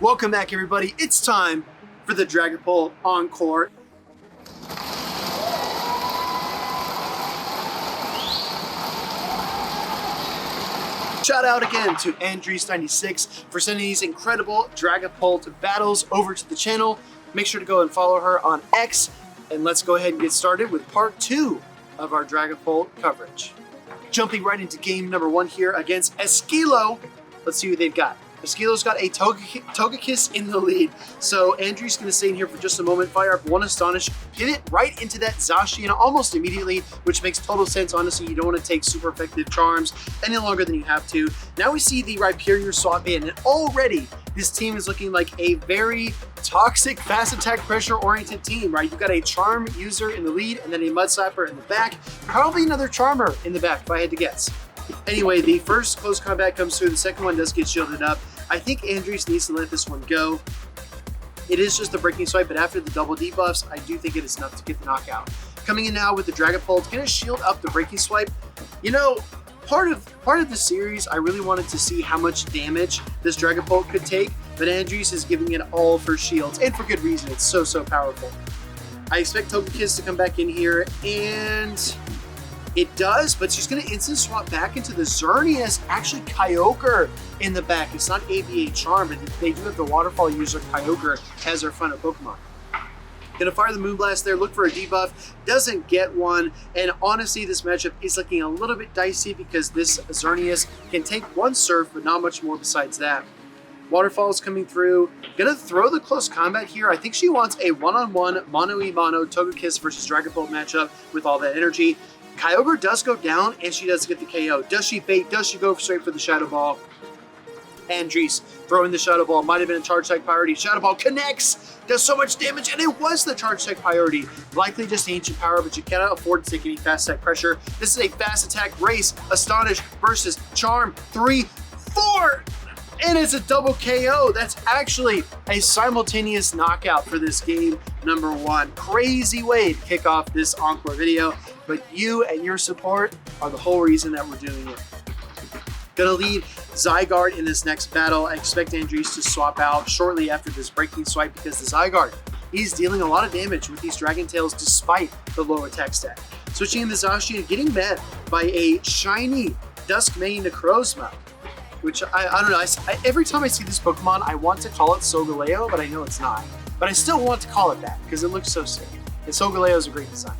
Welcome back, everybody. It's time for the Dragapult Encore. Shout out again to Andriss96 for sending these incredible Dragapult battles over to the channel. Make sure to go and follow her on X, and let's go ahead and get started with part 2 of our Dragapult coverage. Jumping right into game number 1 here against Esquilo. Let's see what they've got. Esquilo's got a Togekiss in the lead. So Andrew's going to stay in here for just a moment, fire up one Astonish, pivot right into that Zacian almost immediately, which makes total sense. Honestly, you don't want to take super effective charms any longer than you have to. Now we see the Rhyperior swap in, and already this team is looking like a very toxic, fast attack, pressure-oriented team, right? You've got a Charm user in the lead, and then a Mud Slapper in the back. Probably another Charmer in the back, if I had to guess. Anyway, the first close combat comes through. The second one does get shielded up. I think Andriss needs to let this one go. It is just a breaking swipe, but after the double debuffs, I do think it is enough to get the knockout. Coming in now with the Dragapult, gonna shield up the breaking swipe. You know, part of the series, I really wanted to see how much damage this Dragapult could take, but Andriss is giving it all for shields, and for good reason. It's so powerful. I expect Togekiss to come back in here, and it does, but she's going to instant swap back into the Xerneas, actually Kyogre in the back. It's not ABA Charm, but they do have the Waterfall user Kyogre as their final Pokemon. Gonna fire the Moonblast there, look for a debuff, doesn't get one, and honestly this matchup is looking a little bit dicey because this Xerneas can take one Surf, but not much more besides that. Waterfall is coming through. Gonna throw the close combat here. I think she wants a one-on-one mono-e-mono Togekiss versus Dragapult matchup with all that energy. Kyogre does go down, and she does get the KO. Does she bait? Does she go straight for the Shadow Ball? Andriss throwing the Shadow Ball. Might have been a Charge Type priority. Shadow Ball connects, does so much damage, and it was the Charge Type priority. Likely just ancient power, but you cannot afford to take any fast attack pressure. This is a fast attack race. Astonish versus Charm. 3, 4, and it's a double KO. That's actually a simultaneous knockout for this game number 1. Crazy way to kick off this Encore video, but you and your support are the whole reason that we're doing it. Gonna lead Zygarde in this next battle. I expect Andriss to swap out shortly after this breaking swipe because the Zygarde is dealing a lot of damage with these Dragon Tails despite the low attack stat. Switching in the Zacian, getting met by a shiny Duskmane Necrozma, which I don't know, every time I see this Pokemon, I want to call it Solgaleo, but I know it's not. But I still want to call it that because it looks so sick. And Solgaleo is a great design.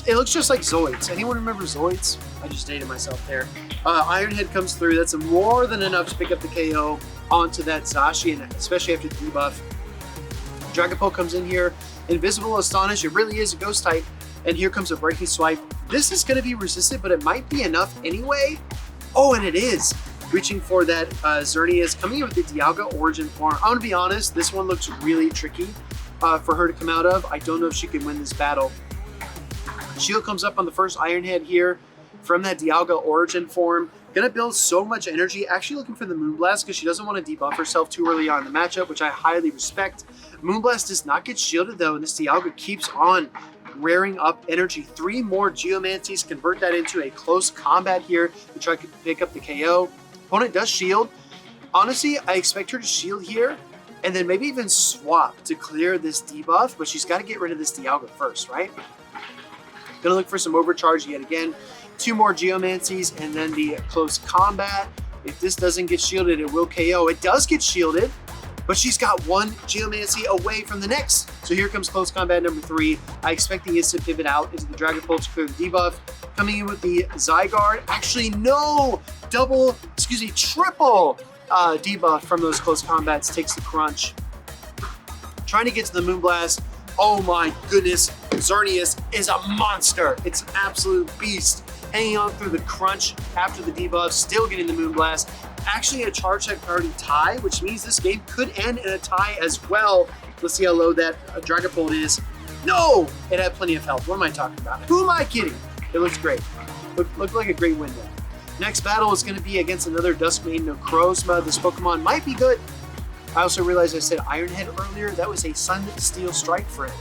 It looks just like Zoids. Anyone remember Zoids? I just dated myself there. Iron Head comes through. That's more than enough to pick up the KO onto that Zacian, especially after the debuff. Dragapult comes in here. Invisible Astonish. It really is a Ghost type. And here comes a Breaking Swipe. This is going to be resistant, but it might be enough anyway. Oh, and it is. Reaching for that Xerneas, coming in with the Dialga Origin form. I'm going to be honest, this one looks really tricky for her to come out of. I don't know if she can win this battle. Shield comes up on the first Iron Head here from that Dialga Origin form. Gonna build so much energy. Actually looking for the Moonblast because she doesn't want to debuff herself too early on in the matchup, which I highly respect. Moonblast does not get shielded though, and this Dialga keeps on rearing up energy. 3 more Geomancies, convert that into a close combat here to try to pick up the KO. Opponent does shield. Honestly, I expect her to shield here and then maybe even swap to clear this debuff, but she's got to get rid of this Dialga first, right? Gonna look for some overcharge yet again. 2 more Geomancies and then the close combat. If this doesn't get shielded, it will KO. It does get shielded, but she's got 1 Geomancy away from the next. So here comes close combat number 3. I expect the instant pivot out into the Dragapult to clear the debuff. Coming in with the Zygarde. Actually, no! Triple debuff from those close combats. Takes the crunch. Trying to get to the Moonblast. Oh my goodness. Xerneas is a monster. It's an absolute beast. Hanging on through the crunch after the debuff. Still getting the Moonblast. Actually a Charge Type priority tie, which means this game could end in a tie as well. Let's see how low that Dragapult is. No! It had plenty of health. What am I talking about? Who am I kidding? It looks great. Looked like a great win there. Next battle is going to be against another Duskmane Necrozma. This Pokemon might be good. I also realized I said Iron Head earlier. That was a Sun Steel Strike friend.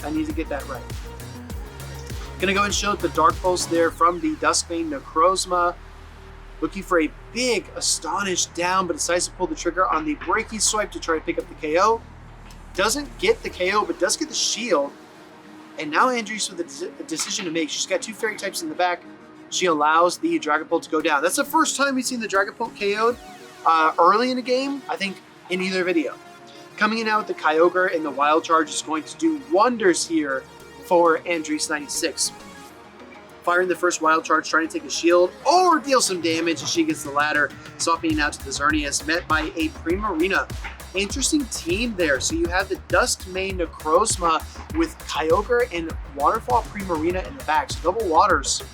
I need to get that right. Gonna go and show the Dark Pulse there from the Duskmane Necrozma. looking for a big Astonish down, but decides to pull the trigger on the Breaking Swipe to try to pick up the KO. Doesn't get the KO, but does get the shield. And now Andriss with a decision to make. She's got 2 fairy types in the back. She allows the Dragapult to go down. That's the first time we've seen the Dragapult KO'd early in the game, I think, in either video. Coming in now with the Kyogre and the Wild Charge is going to do wonders here for Andriss96. Firing the first Wild Charge, trying to take a shield or deal some damage as she gets the ladder. Swapping out to the Xerneas, met by a Primarina. Interesting team there. So you have the Duskmane Necrozma with Kyogre and Waterfall Primarina in the back. So double waters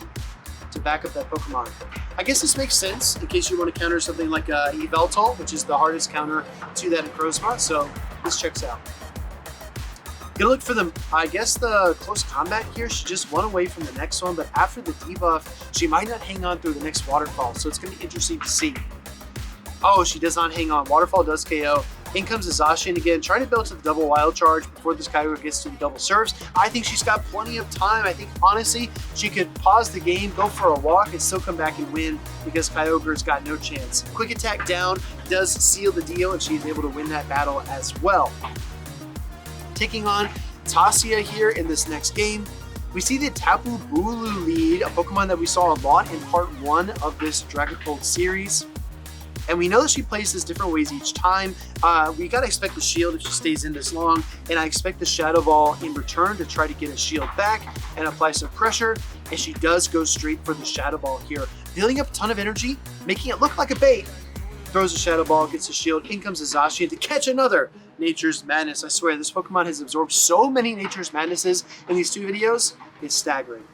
to back up that Pokemon. I guess this makes sense in case you want to counter something like Yveltal, which is the hardest counter to that Necrozma. So this checks out. Gonna look for the, I guess, the close combat here. She just went away from the next one, but after the debuff, she might not hang on through the next Waterfall. So it's gonna be interesting to see. Oh, she does not hang on. Waterfall does KO. In comes the Zacian again, trying to build to the double Wild Charge before this Kyogre gets to the double serves. I think she's got plenty of time. I think, honestly, she could pause the game, go for a walk, and still come back and win because Kyogre's got no chance. Quick attack down does seal the deal, and she's able to win that battle as well. Taking on Tasia here in this next game. We see the Tapu Bulu lead, a Pokemon that we saw a lot in part 1 of this Dragapult series. And we know that she plays this different ways each time. We gotta expect the shield if she stays in this long, and I expect the Shadow Ball in return to try to get a shield back and apply some pressure, and she does go straight for the Shadow Ball here, building up a ton of energy, making it look like a bait. Throws a Shadow Ball, gets a shield, in comes a Zacian to catch another Nature's Madness. I swear, this Pokemon has absorbed so many Nature's Madnesses in these 2 videos, it's staggering.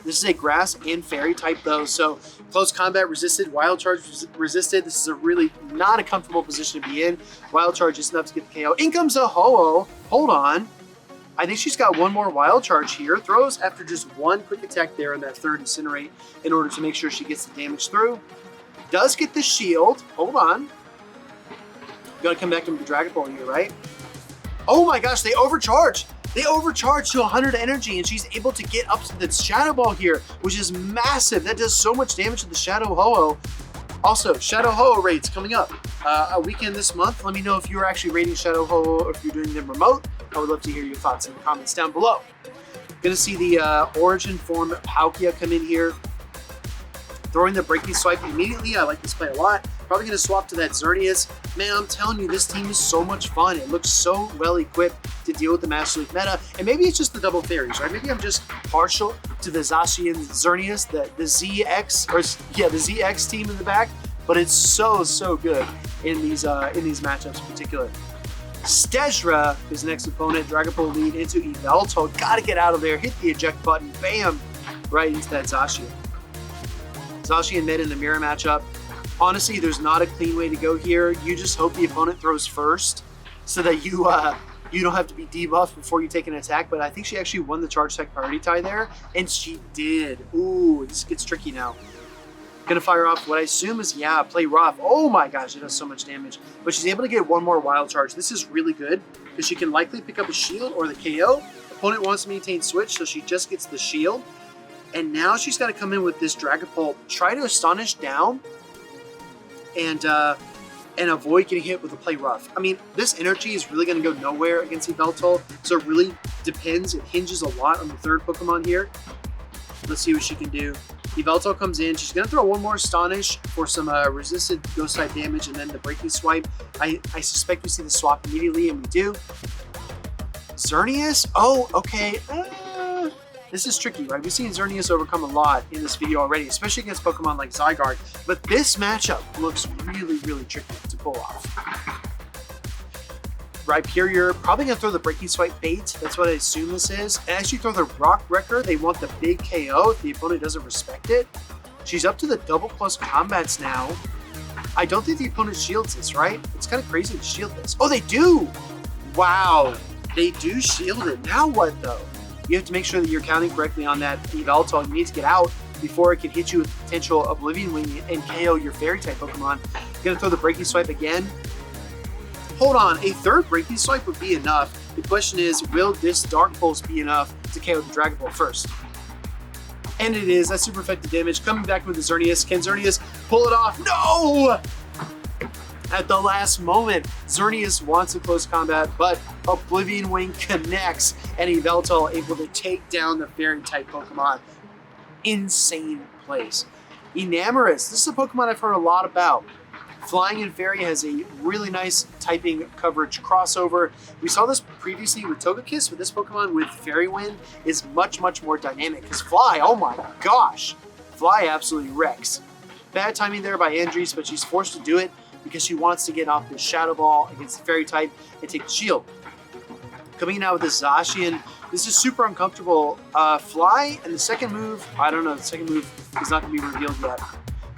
This is a grass and fairy type though, so close combat resisted, Wild Charge resisted. This is a really not a comfortable position to be in. Wild Charge is enough to get the KO. In comes a Ho-Oh. Hold on. I think she's got one more Wild Charge here. Throws after just one quick attack there in that third Incinerate in order to make sure she gets the damage through. Does get the shield. Hold on. Gotta come back to the Dragapult here, right? Oh my gosh, they overcharge. They overcharge to 100 energy, and she's able to get up to the Shadow Ball here, which is massive. That does so much damage to the Shadow Ho-Oh. Also, Shadow Ho-Oh raids coming up a weekend this month. Let me know if you're actually raiding Shadow Ho-Oh or if you're doing them remote. I would love to hear your thoughts in the comments down below. Gonna see the Origin form Palkia come in here. Throwing the Breaking Swipe immediately. I like this play a lot. Probably going to swap to that Xerneas. Man, I'm telling you, this team is so much fun. It looks so well equipped to deal with the Master League meta. And maybe it's just the double fairies, right? Maybe I'm just partial to the Zacian and Xerneas, the ZX, or yeah, the ZX team in the back. But it's so good in these matchups in particular. Stejra is the next opponent. Dragapult lead into Yveltal. Got to get out of there. Hit the eject button. Bam! Right into that Zacian. Zacian met in the mirror matchup. Honestly, there's not a clean way to go here. You just hope the opponent throws first so that you don't have to be debuffed before you take an attack. But I think she actually won the charge tech priority tie there, and she did. Ooh, this gets tricky now. Gonna fire off what I assume is, yeah, play rough. Oh my gosh, it does so much damage. But she's able to get one more Wild Charge. This is really good because she can likely pick up a shield or the KO. Opponent wants to maintain switch, so she just gets the shield. And now she's got to come in with this Dragapult, try to Astonish down, and avoid getting hit with a play rough. I mean, this energy is really going to go nowhere against Yveltal, so it really depends. It hinges a lot on the third Pokemon here. Let's see what she can do. Yveltal comes in. She's going to throw one more Astonish for some resisted Ghost type damage, and then the Breaking Swipe. I suspect we see the swap immediately, and we do. Xerneas? Oh, okay. This is tricky, right? We've seen Xerneas overcome a lot in this video already, especially against Pokemon like Zygarde. But this matchup looks really tricky to pull off. Rhyperior, probably going to throw the Breaking Swipe bait. That's what I assume this is. And actually throw the Rock Wrecker. They want the big KO if the opponent doesn't respect it. She's up to the double plus combats now. I don't think the opponent shields this, right? It's kind of crazy to shield this. Oh, they do! Wow. They do shield it. Now what, though? You have to make sure that you're counting correctly on that Yveltal. You need to get out before it can hit you with potential Oblivion Wing and KO your Fairy-type Pokemon. Gonna throw the Breaking Swipe again. Hold on, a third Breaking Swipe would be enough. The question is, will this Dark Pulse be enough to KO the Dragapult first? And it is. That's super effective damage. Coming back with the Xerneas. Can Xerneas pull it off? No! At the last moment, Xerneas wants a close combat, but Oblivion Wing connects, and Yveltal able to take down the Fairy-type Pokemon. Insane plays. Enamorus. This is a Pokemon I've heard a lot about. Flying and Fairy has a really nice typing coverage crossover. We saw this previously with Togekiss, but this Pokemon with Fairy Wind is much, much more dynamic. Because Fly, oh my gosh, Fly absolutely wrecks. Bad timing there by Andriss, but she's forced to do it because she wants to get off the Shadow Ball against the Fairy type and take the shield. Coming in out with the Zacian, this is super uncomfortable. Fly, and the second move, I don't know, the second move is not going to be revealed yet.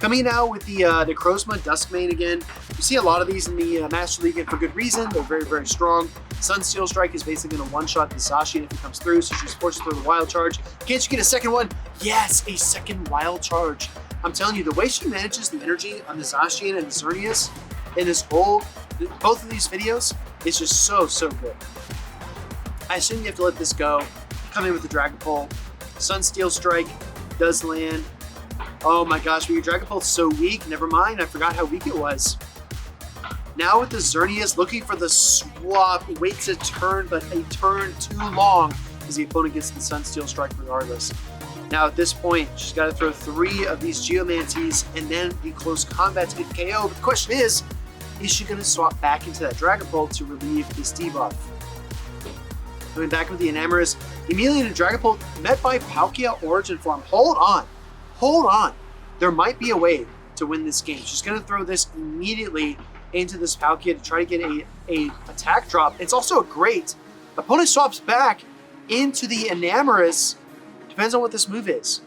Coming out with the Necrozma Duskmane again. You see a lot of these in the Master League, and for good reason. They're very, very strong. Sunsteel Strike is basically going to one-shot the Zacian if it comes through, so she's forced to throw the Wild Charge. Can't you get a second one? Yes, a second Wild Charge. I'm telling you, the way she manages the energy on the Zacian and the Xerneas in this whole, both of these videos, is just so, so good. I assume you have to let this go. Come in with the Dragapult. Sunsteel Strike does land. Oh my gosh, but your Dragapult's so weak. Never mind, I forgot how weak it was. Now with the Xerneas looking for the swap, waits a turn, but a turn too long as the opponent gets the Sunsteel Strike regardless. Now at this point, she's got to throw 3 of these Geomancies and then the close combat to get the KO. But the question is she going to swap back into that Dragapult to relieve this debuff? Coming back with the Enamorus, immediately in Dragapult, met by Palkia Origin Form. Hold on. Hold on. There might be a way to win this game. She's going to throw this immediately into this Palkia to try to get a attack drop. It's also a great. Opponent swaps back into the Enamorus. Depends on what this move is.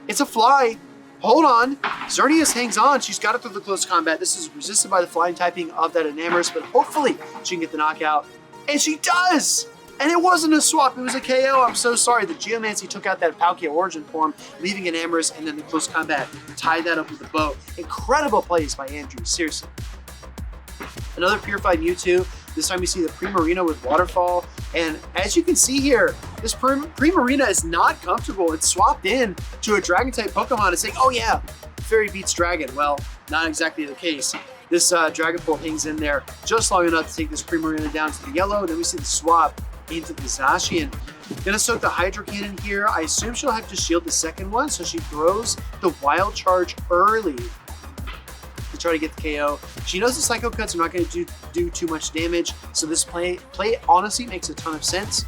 It's a Fly. Hold on. Xerneas hangs on. She's got it through the close combat. This is resisted by the flying typing of that Enamorus, but hopefully she can get the knockout. And she does! And it wasn't a swap, it was a KO. I'm so sorry. The Geomancy took out that Palkia Origin form, leaving Enamorus, and then the close combat tied that up with a bow. Incredible plays by Andrew, seriously. Another Purified Mewtwo. This time we see the Primarina with Waterfall. And as you can see here, this Primarina is not comfortable. It's swapped in to a Dragon-type Pokemon and saying, oh yeah, Fairy beats Dragon. Well, not exactly the case. This Dragapult hangs in there just long enough to take this Primarina down to the yellow. Then we see the swap into the Zacian. Gonna soak the Hydro Cannon here. I assume she'll have to shield the second one, so she throws the Wild Charge early to try to get the KO. She knows the Psycho Cuts are not going to do too much damage, so this play honestly makes a ton of sense.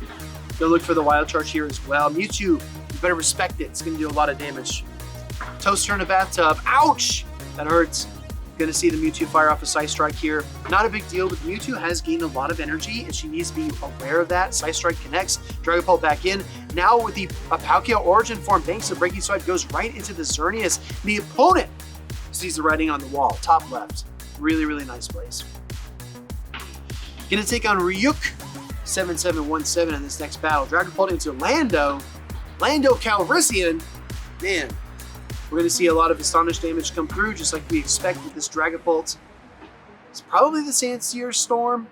Gonna look for the Wild Charge here as well. Mewtwo, you better respect it. It's gonna do a lot of damage. Toaster in a bathtub. Ouch! That hurts. Gonna see the Mewtwo fire off a Psy Strike here. Not a big deal, but Mewtwo has gained a lot of energy, and she needs to be aware of that. Psy Strike connects. Dragapult back in. Now with the Palkia Origin form, thanks to Breaking Swipe, goes right into the Xerneas. The opponent sees the writing on the wall, top left. Really, really nice plays. Gonna take on Ryuk, 7717 in this next battle. Dragapult into Lando Calrissian. Man, we're going to see a lot of Astonish damage come through, just like we expect with this Dragapult. It's probably the Sandsear Storm.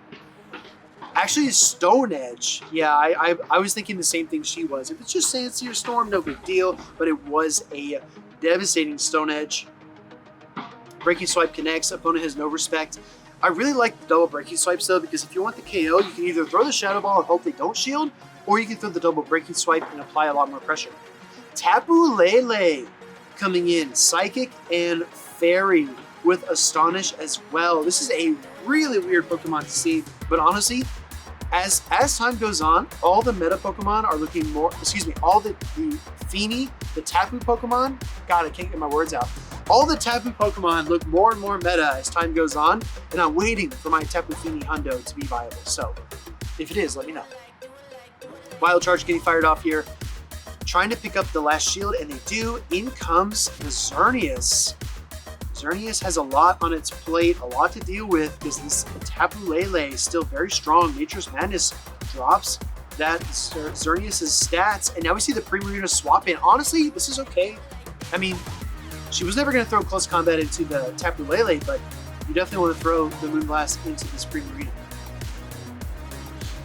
Actually, it's Stone Edge. Yeah, I was thinking the same thing she was. If it's just Sandsear Storm, no big deal, but it was a devastating Stone Edge. Breaking Swipe connects. Opponent has no respect. I really like the double Breaking Swipes, though, because if you want the KO, you can either throw the Shadow Ball and hope they don't shield, or you can throw the double Breaking Swipe and apply a lot more pressure. Tapu Lele coming in, Psychic and Fairy with Astonish as well. This is a really weird Pokemon to see, but honestly, as time goes on, all the meta Pokemon are looking more, all the Feeny, the Tapu Pokemon, God, I can't get my words out. All the Tapu Pokemon look more and more meta as time goes on, and I'm waiting for my Tapu Fini Hundo to be viable. So, if it is, let me know. Wild Charge getting fired off here. Trying to pick up the last shield, and they do. In comes the Xerneas. Xerneas has a lot on its plate, a lot to deal with, because this Tapu Lele is still very strong. Nature's Madness drops that Xerneas' stats, and now we see the Primarina swap in. Honestly, this is okay. I mean, she was never going to throw close combat into the Tapu Lele, but you definitely want to throw the Moonblast into this Primarina.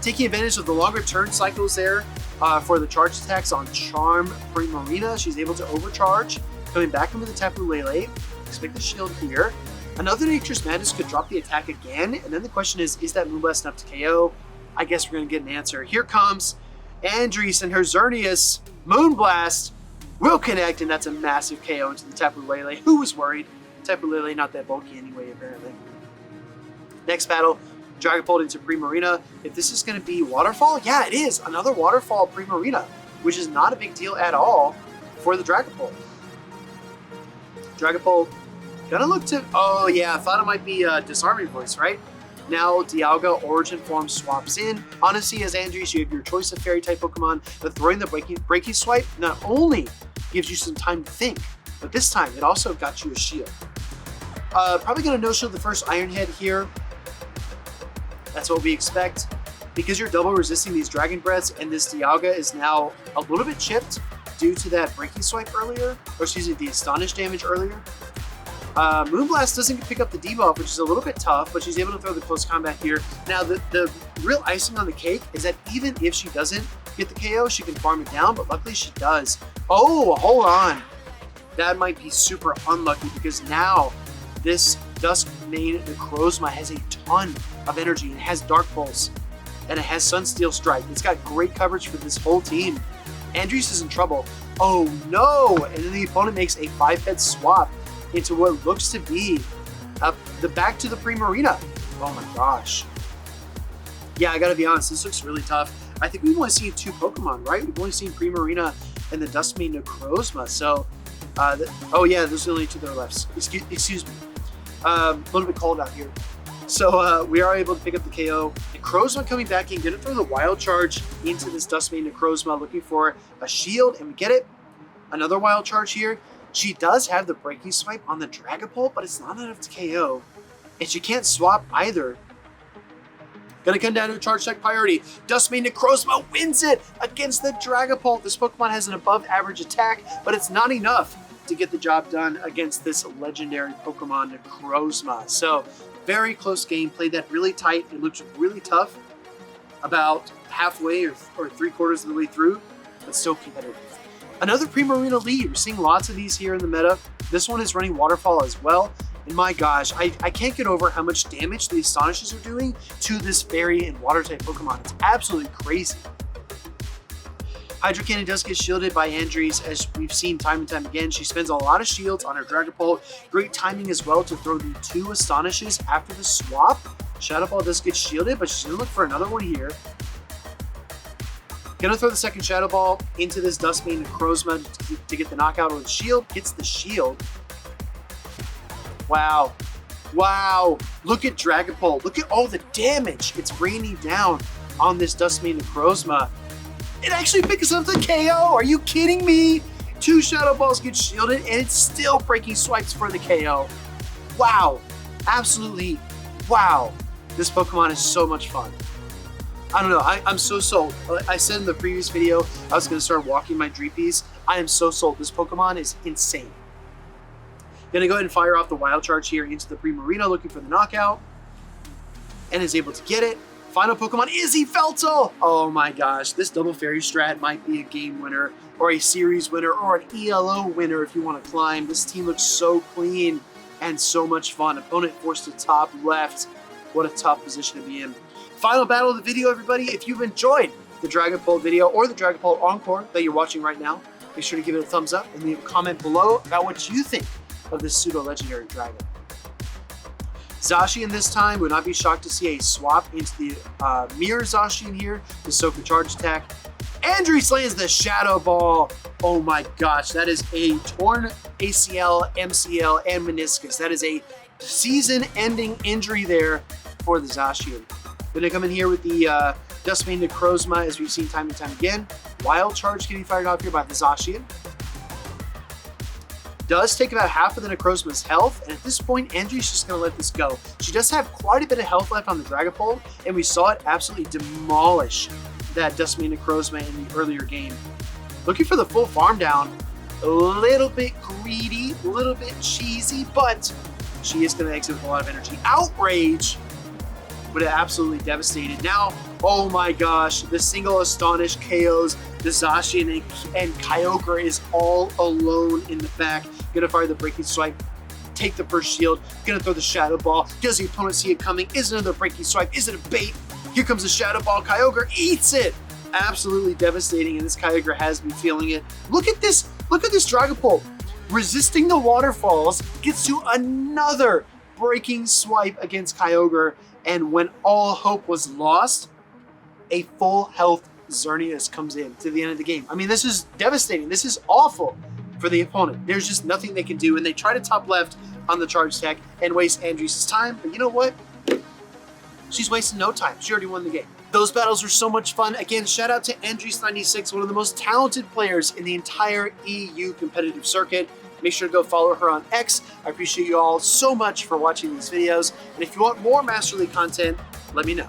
Taking advantage of the longer turn cycles there for the charge attacks on Charm Primarina. She's able to overcharge. Coming back in with the Tapu Lele. Expect the shield here. Another Nature's Madness could drop the attack again. And then the question is that Moonblast enough to KO? I guess we're going to get an answer. Here comes Andriss and Xerneas. Moonblast will connect, and that's a massive KO into the Tapu Lele. Who was worried? Tapu Lele not that bulky anyway, apparently. Next battle, Dragapult into Primarina. If this is going to be Waterfall, yeah, it is. Another Waterfall Primarina, which is not a big deal at all for the Dragapult. Dragapult gonna look to... Oh, yeah, I thought it might be Disarming Voice, right? Now, Dialga Origin Form swaps in. Honestly, as Andriss, you have your choice of Fairy-type Pokemon, but throwing the Breaking Swipe not only gives you some time to think, but this time it also got you a shield. Probably gonna no-shield the first Iron Head here. That's what we expect. Because you're double resisting these Dragon Breaths, and this Dialga is now a little bit chipped due to that Breaking Swipe earlier, or excuse me, the Astonish damage earlier. Moonblast doesn't pick up the debuff, which is a little bit tough, but she's able to throw the close combat here. Now, the real icing on the cake is that even if she doesn't get the KO, she can farm it down, but luckily she does. Oh, hold on. That might be super unlucky because now this Duskmane Necrozma has a ton of energy. It has Dark Pulse, and it has Sunsteel Strike. It's got great coverage for this whole team. Andriss is in trouble. Oh no! And then the opponent makes a 5-head swap into what looks to be the back to the Primarina. Oh my gosh. Yeah, I gotta be honest, this looks really tough. I think we've only seen 2 Pokemon, right? We've only seen Primarina and the Duskmane Necrozma. So, oh yeah, there's only 2 that are left. Excuse me. A little bit cold out here. So we are able to pick up the KO. Necrozma coming back in, gonna throw the Wild Charge into this Duskmane Necrozma, looking for a shield, and we get it. Another Wild Charge here. She does have the Breaking Swipe on the Dragapult, but it's not enough to KO. And she can't swap either. Gonna come down to a charge tech priority. Duskmane Necrozma wins it against the Dragapult. This Pokemon has an above average attack, but it's not enough to get the job done against this legendary Pokemon Necrozma. So, very close game. Played that really tight. It looked really tough about halfway or 3/4 of the way through, but still competitive. Another Primarina lead. We're seeing lots of these here in the meta. This one is running Waterfall as well. And my gosh, I can't get over how much damage the Astonishes are doing to this Fairy and Water-type Pokemon. It's absolutely crazy. Hydro Cannon does get shielded by Andriss, as we've seen time and time again. She spends a lot of shields on her Dragapult. Great timing as well to throw the 2 Astonishes after the swap. Shadow Ball does get shielded, but she's going to look for another one here. Gonna throw the second Shadow Ball into this Duskmane Necrozma to get the knockout or the shield. Gets the shield. Wow. Wow. Look at Dragapult. Look at all the damage it's raining down on this Duskmane Necrozma. It actually picks up the KO. Are you kidding me? 2 Shadow Balls get shielded, and it's still Breaking Swipes for the KO. Wow. Absolutely wow. This Pokemon is so much fun. I don't know, I'm so sold. I said in the previous video, I was going to start walking my Dreepies. I am so sold. This Pokemon is insane. Going to go ahead and fire off the Wild Charge here into the Primarina, looking for the knockout. And is able to get it. Final Pokemon is Yveltal! Oh my gosh, this double Fairy strat might be a game winner, or a series winner, or an ELO winner if you want to climb. This team looks so clean and so much fun. Opponent forced to top left. What a tough position to be in. Final battle of the video, everybody. If you've enjoyed the Dragapult video or the Dragapult Encore that you're watching right now, make sure to give it a thumbs up and leave a comment below about what you think of this pseudo-legendary dragon. Zacian this time, would not be shocked to see a swap into the Mirror Zacian here, the Soaker Charge attack. Andriss lands the Shadow Ball. Oh my gosh, that is a torn ACL, MCL, and meniscus. That is a season-ending injury there for the Zacian. Gonna come in here with the Duskmane Necrozma, as we've seen time and time again. Wild Charge getting fired off here by the Zacian. Does take about half of the Necrozma's health, and at this point, Andriss is just gonna let this go. She does have quite a bit of health left on the Dragapult, and we saw it absolutely demolish that Duskmane Necrozma in the earlier game. Looking for the full farm down. A little bit greedy, a little bit cheesy, but she is gonna exit with a lot of energy. Outrage! would have absolutely devastated. Now, oh my gosh, the single Astonish KOs the Zacian and Kyogre is all alone in the back. Gonna fire the Breaking Swipe, take the first shield, gonna throw the Shadow Ball. Does the opponent see it coming? Is it another Breaking Swipe? Is it a bait? Here comes the Shadow Ball. Kyogre eats it. Absolutely devastating, and this Kyogre has been feeling it. Look at this Dragapult. Resisting the waterfalls, gets to another Breaking Swipe against Kyogre, and when all hope was lost, a full health Xerneas comes in to the end of the game. I mean, this is devastating. This is awful for the opponent. There's just nothing they can do, and they try to top left on the charge tech and waste Andriss' time, but you know what? She's wasting no time. She already won the game. Those battles were so much fun. Again, shout out to Andriss96, one of the most talented players in the entire EU competitive circuit. Make sure to go follow her on X. I appreciate you all so much for watching these videos. And if you want more Master League content, let me know.